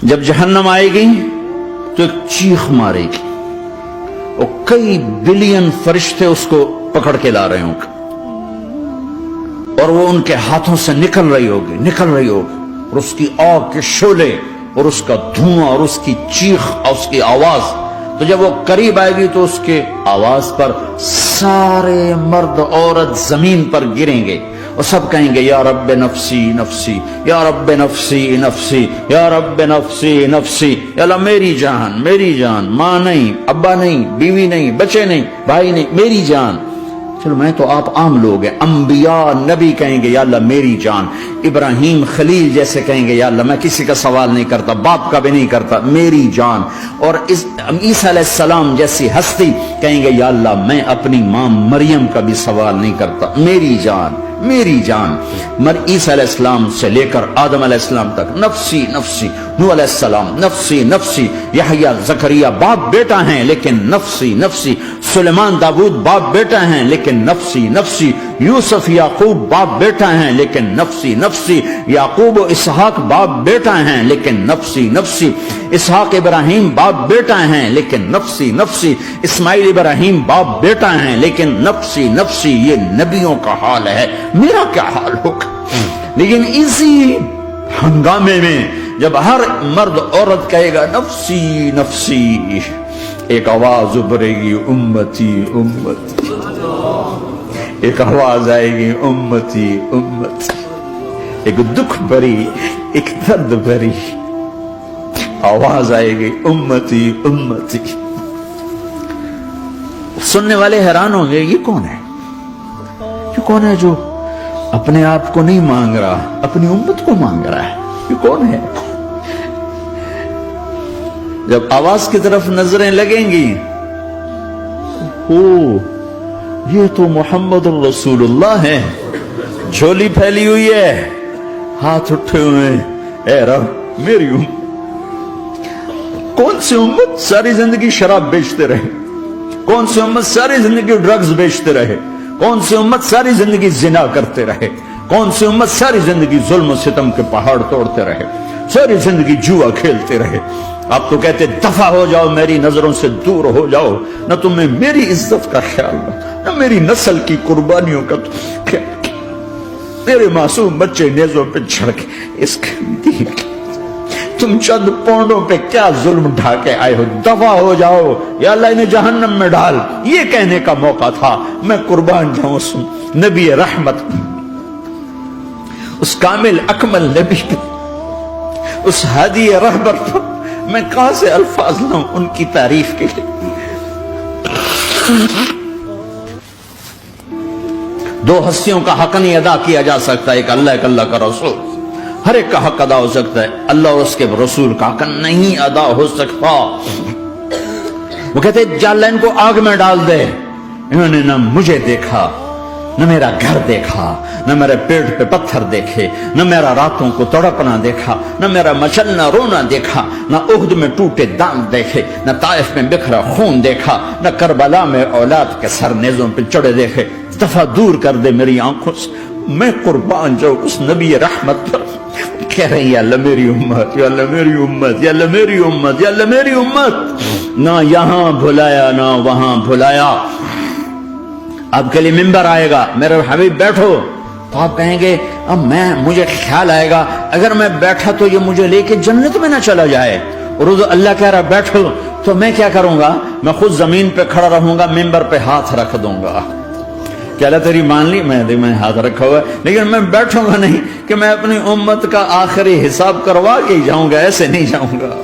جب جہنم آئے گی تو ایک چیخ مارے گی اور کئی بلین فرشتے اس کو پکڑ کے لا رہے ہوں گے اور وہ ان کے ہاتھوں سے نکل رہی ہوگی اور اس کی آگ کے شعلے اور اس کا دھواں اور اس کی چیخ اور اس کی آواز. تو جب وہ قریب آئے گی تو اس کے آواز پر سارے مرد عورت زمین پر گریں گے اور سب کہیں گے یا رب نفسی نفسی یا رب نفسی نفسی یا رب نفسی نفسی. یا اللہ میری جان، ماں نہیں، ابا نہیں، بیوی نہیں، بچے نہیں، بھائی نہیں، میری جان. چلو میں تو آپ عام لوگ ہیں، انبیاء نبی کہیں گے یا اللہ میری جان. ابراہیم خلیل جیسے کہیں گے یا اللہ میں کسی کا سوال نہیں کرتا، باپ کا بھی نہیں کرتا، میری جان. اور عیسیٰ علیہ السلام جیسی ہستی کہیں گے یا اللہ میں اپنی ماں مریم کا بھی سوال نہیں کرتا، میری جان. عیسیٰ علیہ السلام سے لے کر آدم علیہ السلام تک نفسی نفسی. نوح علیہ السلام نفسی نفسی. یحییٰ زکریا باپ بیٹا ہیں لیکن نفسی نفسی. سلیمان داؤد باپ بیٹا ہیں لیکن نفسی نفسی. یوسف یعقوب باپ بیٹا ہیں لیکن نفسی نفسی. یعقوب و اسحاق باپ بیٹا ہیں لیکن نفسی نفسی. اسحاق ابراہیم باپ بیٹا ہیں لیکن نفسی نفسی. اسماعیل ابراہیم باپ بیٹا ہیں لیکن نفسی نفسی. یہ نبیوں کا حال ہے، میرا کیا حال ہوگا؟ لیکن اسی ہنگامے میں جب ہر مرد عورت کہے گا نفسی نفسی، ایک آواز ابھرے گی امتی امتی. ایک آواز آئے گی امتی امتی. ایک دکھ بھری، ایک درد بھری آواز آئے گی امتی امتی. سننے والے حیران ہوں گے یہ کون ہے؟ یہ کون ہے جو اپنے آپ کو نہیں مانگ رہا، اپنی امت کو مانگ رہا ہے؟ یہ کون ہے؟ جب آواز کی طرف نظریں لگیں گی، یہ تو محمد الرسول اللہ ہے. جھولی پھیلی ہوئی ہے، ہاتھ اٹھے ہوئے ہیں، اے رب میری امت. کون سی امت ساری زندگی شراب بیچتے رہے؟ کون سی امت ساری زندگی ڈرگز بیچتے رہے؟ کون سی امت ساری زندگی زنا کرتے رہے؟ کون سی امت ساری زندگی ظلم و ستم کے پہاڑ توڑتے رہے؟ ساری زندگی جوا کھیلتے رہے؟ آپ تو کہتے دفع ہو جاؤ، میری نظروں سے دور ہو جاؤ. نہ تمہیں میری عزت کا خیال نہ میری نسل کی قربانیوں کا خیال. میرے معصوم بچے نیزوں پہ چڑھ کے اس کے تم چند پونڈوں پہ کیا ظلم ڈھا کے آئے ہو؟ دفع ہو جاؤ یا اللہ انہیں جہنم میں ڈال. یہ کہنے کا موقع تھا. میں قربان جاؤں اس نبی رحمت، اس کامل اکمل نبی، اس ہادی رہبر پر میں کہاں سے الفاظ لوں ان کی تعریف کے لیے. دو ہستیوں کا حق نہیں ادا کیا جا سکتا، ایک اللہ، ایک اللہ کا رسول. ہر ایک کا حق ادا ہو سکتا ہے، اللہ اور اس کے رسول کا حق نہیں ادا ہو سکتا. وہ کہتے جا اللہ ان کو آگ میں ڈال دے. انہوں نے نہ مجھے دیکھا، نہ میرا گھر دیکھا، نہ میرے پیٹ پہ پتھر دیکھے، نہ میرا راتوں کو تڑپنا دیکھا، نہ میرا مچلنا رونا دیکھا، نہ احد میں ٹوٹے دانت دیکھے، نہ طائف میں بکھرا خون دیکھا، نہ کربلا میں اولاد کے سر نیزوں پہ چڑھے دیکھے. دفعہ دور کر دے میری آنکھوں سے. میں قربان جاؤں اس نبی رحمت پر. کہہ رہے ہیں یا اللہ میری امت، یا اللہ میری امت، یا اللہ میری امت، یا اللہ میری امت. نہ یہاں بھلایا نہ وہاں بھلایا. آپ کے لیے ممبر آئے گا، میرے حبیب بیٹھو، تو آپ کہیں گے اب مجھے خیال آئے گا اگر میں بیٹھا تو یہ مجھے لے کے جنت میں نہ چلا جائے. اور اللہ کہہ رہا بیٹھو تو میں کیا کروں گا؟ میں خود زمین پہ کھڑا رہوں گا، ممبر پہ ہاتھ رکھ دوں گا. کہ اللہ تیری مان لی، میں ہاتھ رکھا ہوا ہے، لیکن میں بیٹھوں گا نہیں کہ میں اپنی امت کا آخری حساب کروا کے جاؤں گا. ایسے نہیں جاؤں گا.